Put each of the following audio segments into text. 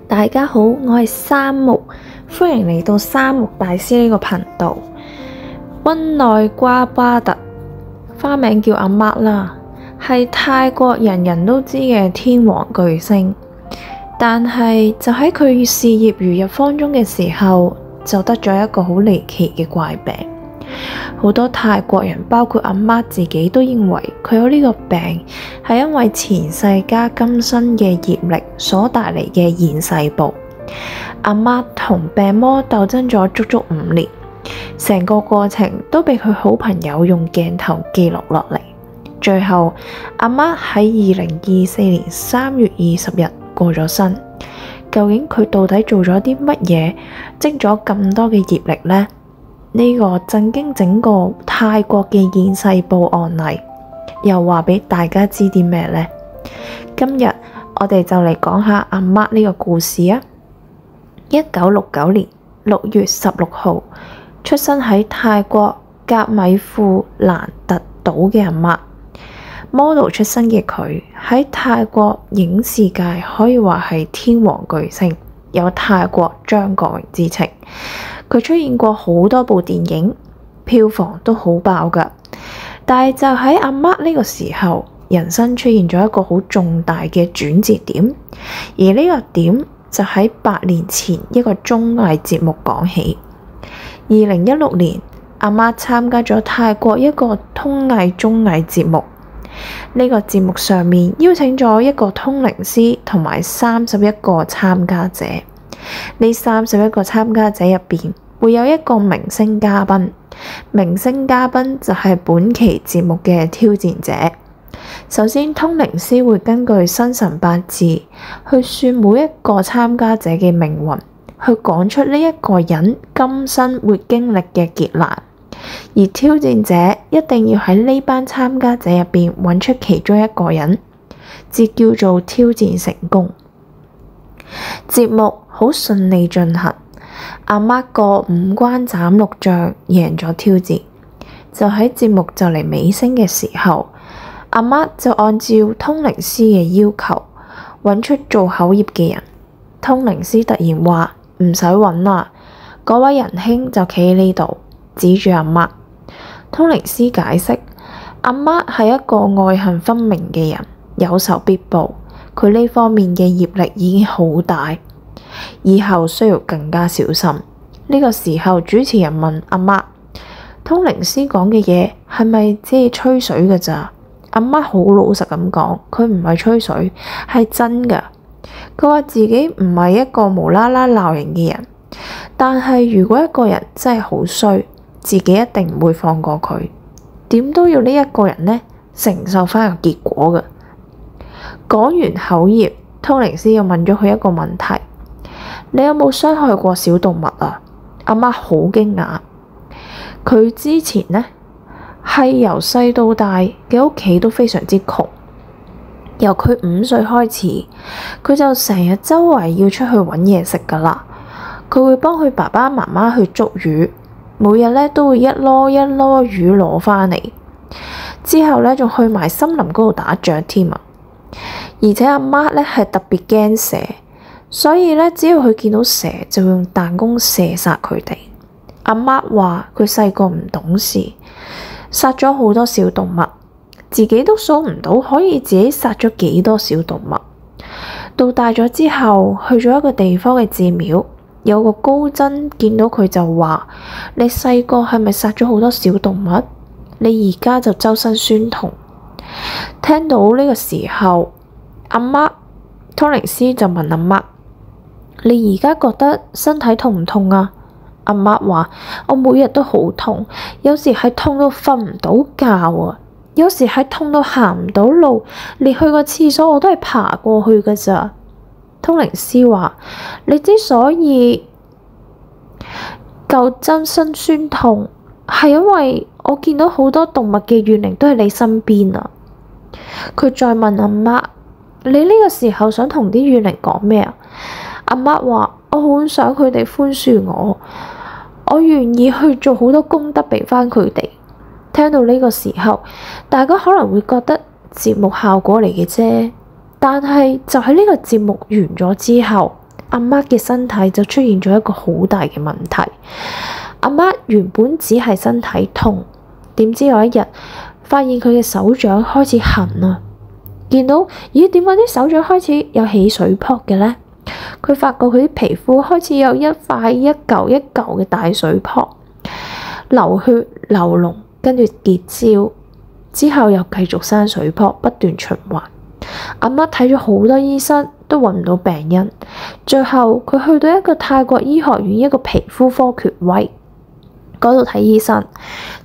大家好，我係三木，歡迎嚟到三木大師呢個頻道。溫內瓜巴特，花名叫阿媽啦，係泰國人人都知嘅天王巨星。但係就喺佢事業如日方中嘅時候，就得咗一個好離奇嘅怪病。好多泰國人，包括阿媽自己，都認為佢有呢個病係因為前世加今生嘅業力所帶嚟嘅現世報。阿媽同病魔鬥爭咗足足5年，成個過程都被佢好朋友用鏡頭記錄落嚟。最後，阿媽喺2024年3月20日過咗身。究竟佢到底做咗啲乜嘢，積咗咁多嘅業力呢？呢個震驚整個泰國嘅現世報案例，又話俾大家知啲咩呢？今日我哋就嚟講下阿媽呢個故事啊。1969年6月16號出生喺泰國甲米庫蘭特島嘅阿媽，model 出身嘅佢喺泰國影視界可以話係天王巨星，有泰國張國榮之稱。佢出現過好多部電影，票房都好爆㗎。但係就喺阿媽呢個時候，人生出現咗一個好重大嘅轉折點，而呢個點就喺8年前一個綜藝節目講起。2016年，阿媽參加咗泰國一個綜藝節目，呢個節目上面邀請咗一個通靈師同埋31個參加者。呢31個參加者入邊會有一個明星嘉賓，明星嘉賓就係本期節目嘅挑戰者。首先，通靈師會根據生辰八字去算每一個參加者嘅命運，去講出呢一個人今生會經歷嘅劫難。而挑戰者一定要喺呢班參加者入邊揾出其中一個人，至叫做挑戰成功。節目好順利進行，阿媽過5關斬6將，贏咗挑戰。就喺節目就嚟尾聲嘅時候，阿媽就按照通靈師嘅要求揾出做口業嘅人。通靈師突然話唔使揾啦，嗰位仁兄就企喺呢度，指住阿媽。通靈師解釋，阿媽係一個愛恨分明嘅人，有仇必報。佢呢方面嘅業力已經好大，以後需要更加小心。呢個時候，主持人問阿媽：通靈師講嘅嘢係咪只係吹水㗎咋？阿媽好老實咁講，佢唔係吹水，係真㗎。佢話自己唔係一個無啦啦鬧人嘅人，但係如果一個人真係好衰，自己一定唔會放過佢，點都要呢一個人呢承受返個結果㗎。講完口業，通靈師又問咗佢一個問題：你有冇傷害過小動物啊？阿媽好驚訝，佢之前呢係由細到大嘅屋企都非常之窮，由佢5歲開始，佢就成日周圍要出去揾嘢食㗎喇。佢會幫佢爸爸媽媽去捉魚，每日呢都會一籮一籮魚攞返嚟，之後呢仲去埋森林嗰度打雀添啊！而且阿媽呢係特別驚蛇，所以呢，只要佢見到蛇就會用彈弓射殺佢哋。阿媽話佢細個唔懂事，殺咗好多小動物，自己都數唔到可以自己殺咗幾多小動物。到大咗之後，去咗一個地方嘅寺廟，有個高僧見到佢就話：你細個係咪殺咗好多小動物？你而家就周身酸痛。聽到呢個時候，阿媽通靈師就問阿媽：你而家覺得身體痛唔痛啊？阿媽話：我每日都好痛，有時係痛到瞓唔到覺啊，有時係痛到行唔到路，連去個廁所我都係爬過去㗎咋。通靈師話：你之所以夠周身酸痛，係因為我見到好多動物嘅怨靈都喺你身邊啊。佢再問阿媽：你呢個時候想同啲怨靈講咩啊？阿媽話：我好想佢哋寬恕我，我願意去做好多功德俾返佢哋。聽到呢個時候，大家可能會覺得節目效果嚟嘅啫，但係就喺呢個節目完咗之後，阿媽嘅身體就出現咗一個好大嘅問題。阿媽原本只係身體痛，點知有一日發現佢嘅手掌開始痕啊！見到咦，點解啲手掌開始有起水泡嘅呢？佢發覺佢啲皮膚開始有一塊一嚿一嚿嘅大水泡，流血流膿，跟住結焦，之後又繼續生水泡，不斷循環。阿媽睇咗好多醫生都揾唔到病因，最後佢去到一個泰國醫學院一個皮膚科權威嗰度睇醫生，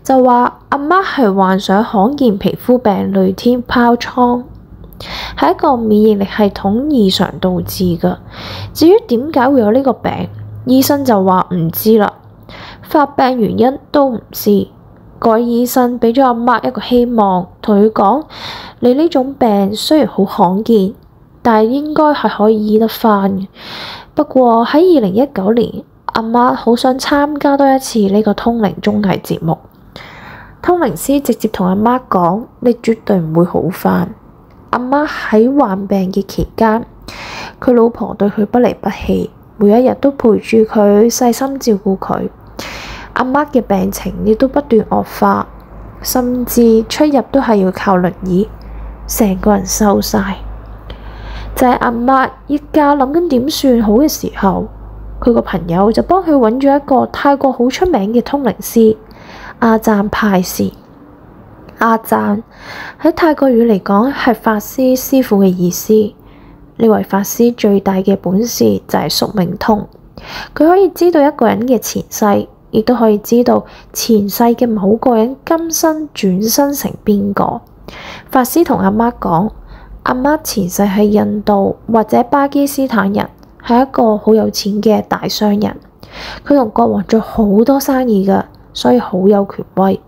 就話阿媽係患上罕見皮膚病類天疱瘡，係一個免疫力系統異常導致㗎。至於點解會有呢個病，醫生就話唔知啦，發病原因都唔知。嗰位醫生俾咗阿媽一個希望，同佢講：你呢種病雖然好罕見，但係應該係可以醫得返嘅。不過喺2019年，阿媽好想參加多一次呢個通靈綜藝節目。通靈師直接同阿媽講：你絕對唔會好返。阿媽喺患病嘅期間，佢老婆對佢不離不棄，每一日都陪住佢，細心照顧佢。阿媽嘅病情亦都不斷惡化，甚至出入都係要靠輪椅，成個人瘦晒。就係阿媽一家諗緊點算好嘅時候，佢個朋友就幫佢揾咗一個泰國好出名嘅通靈師阿贊派士。阿贊喺泰國語嚟講係法師師傅嘅意思。呢位法師最大嘅本事就係宿命通，佢可以知道一個人嘅前世，亦都可以知道前世嘅某個人今生轉生成邊個。法師同阿媽講，阿媽前世係印度或者巴基斯坦人，係一個好有錢嘅大商人，佢同國王做好多生意㗎，所以好有權威。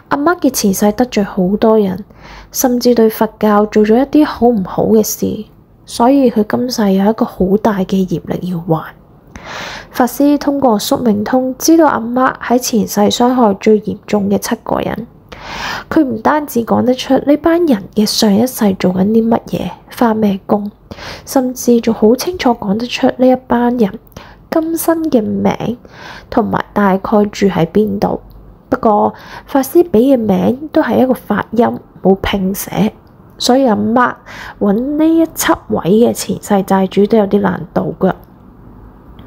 阿媽嘅前世得罪好多人，甚至對佛教做咗一啲好唔好嘅事，所以佢今世有一個好大嘅業力要還。法師通過宿命通知道阿媽喺前世傷害最嚴重嘅7個人。佢唔單止講得出呢班人嘅上一世做緊啲乜嘢，發咩工，甚至仲好清楚講得出呢一班人今生嘅名同埋大概住喺邊度。不過法師俾嘅名都係一個發音，冇拼寫，所以阿媽揾呢一7位嘅前世債主都有啲難度㗎。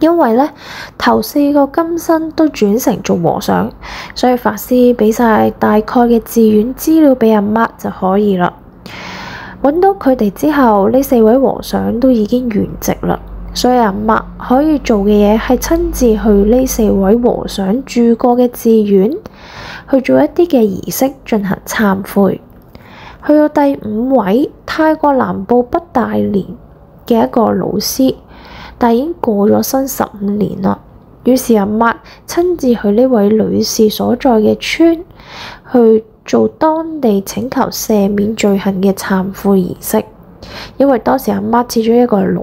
因為呢頭4個今生都轉成做和尚，所以法師俾晒大概嘅寺院資料俾阿媽就可以啦。揾到佢哋之後，呢4位和尚都已經圓寂啦，所以阿媽可以做嘅嘢係親自去呢4位和尚住過嘅寺院去做一啲嘅儀式進行懺悔。去到第5位，泰國南部北大連嘅一個老師，但已經過咗身15年啦。於是阿媽親自去呢位女士所在嘅村去做當地請求赦免罪行嘅懺悔儀式。因為當時阿媽始終一個老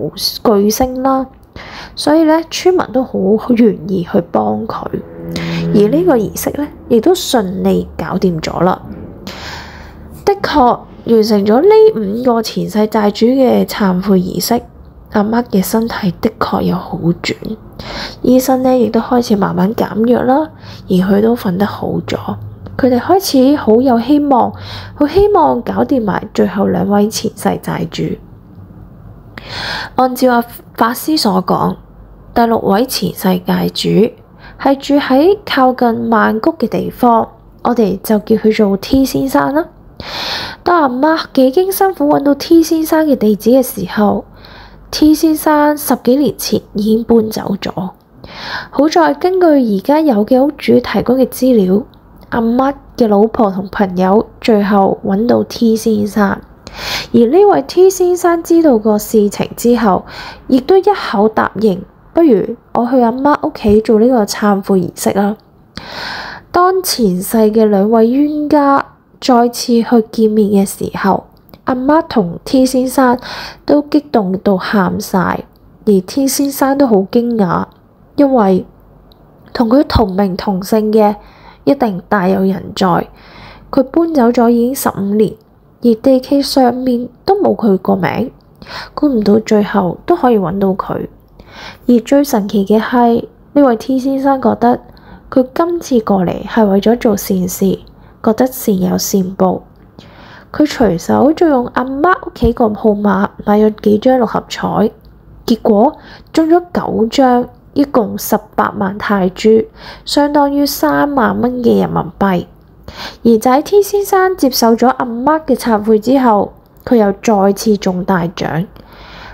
巨星啦，所以呢村民都好願意去幫佢。而呢個儀式呢，亦都順利搞掂咗啦。的確完成咗呢5個前世債主嘅懺悔儀式。阿媽嘅身體的確有好轉，醫生呢亦都開始慢慢減藥啦，而佢都瞓得好咗。佢哋開始好有希望，好希望搞掂埋最後2位前世債主。按照阿法師所講，第6位前世債主係住喺靠近曼谷嘅地方，我哋就叫佢做 T 先生啦。當阿媽幾經辛苦揾到 T 先生嘅地址嘅時候，T 先生10幾年前已經搬走咗。好在根據而家有嘅屋主提供嘅資料，阿媽嘅老婆同朋友最後揾到 T 先生。而呢位 T 先生知道個事情之後，亦都一口答應，不如我去阿媽屋企做呢個懺悔儀式啦。當前世嘅2位冤家再次去見面嘅時候，阿媽同 T 先生都激動到喊晒，而 T 先生都好驚訝，因為同佢同名同姓嘅一定大有人在。佢搬走咗已經15年，而地契上面都冇佢個名，估唔到最後都可以揾到佢。而最神奇嘅係，呢位 T 先生覺得佢今次過嚟係為咗做善事，覺得善有善報。佢隨手就用阿媽屋企個號碼買咗幾張六合彩，結果中咗9張，一共18萬泰銖，相當於3萬蚊嘅人民幣。而就喺 T 先生接受咗阿媽嘅懺悔之後，佢又再次中大獎，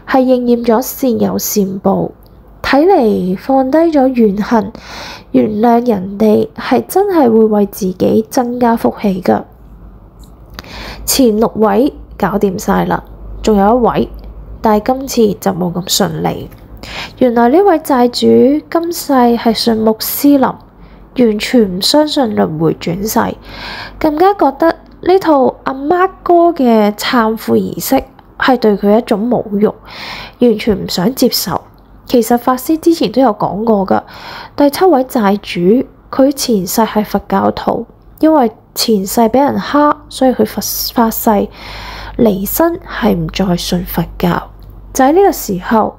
係應驗咗善有善報。睇嚟放低咗怨恨，原諒人哋係真係會為自己增加福氣噶。前6位搞掂晒啦，仲有1位，但係今次就冇咁順利。原來呢位債主今世係信穆斯林，完全唔相信輪迴轉世，更加覺得呢套阿媽哥嘅懺悔儀式係對佢一種侮辱，完全唔想接受。其實法師之前都有講過噶，第7位債主佢前世係佛教徒，因為前世俾人蝦，所以佢發誓離身係唔再信佛教。就喺呢個時候，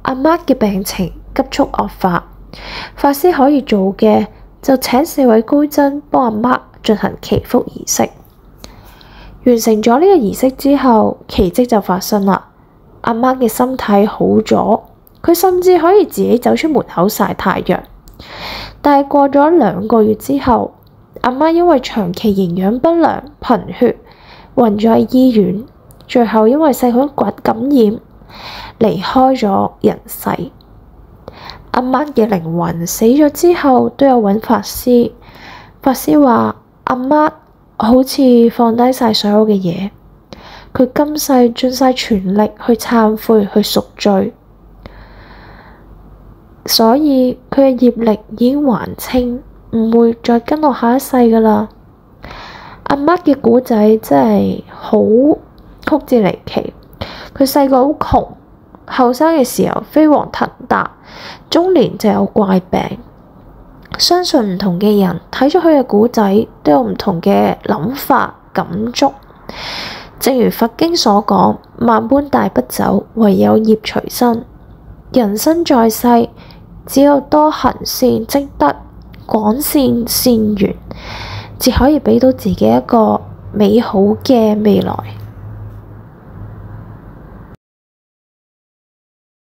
阿媽嘅病情急速惡化，法師可以做嘅就請4位高僧幫阿媽進行祈福儀式。完成咗呢個儀式之後，奇蹟就發生啦。阿媽嘅身體好咗，佢甚至可以自己走出門口曬太陽。但係過咗2個月之後，阿媽因為長期營養不良、貧血，暈咗喺醫院，最後因為細菌感染離開咗人世。阿媽嘅靈魂死咗之後都有揾法師，法師話阿媽好似放低晒所有嘅嘢，佢今世盡晒全力去懺悔、去贖罪，所以佢嘅業力已經還清，唔會再跟落下一世噶啦。阿媽嘅故仔真係好曲折離奇。佢細個好窮，後生嘅時候飛黃騰達，中年就有怪病。相信唔同嘅人睇咗佢嘅故仔都有唔同嘅諗法感觸。正如佛經所講，萬般帶不走，唯有業隨身。人生在世，只有多行善積德，廣善善緣，至可以畀到自己一個美好嘅未來。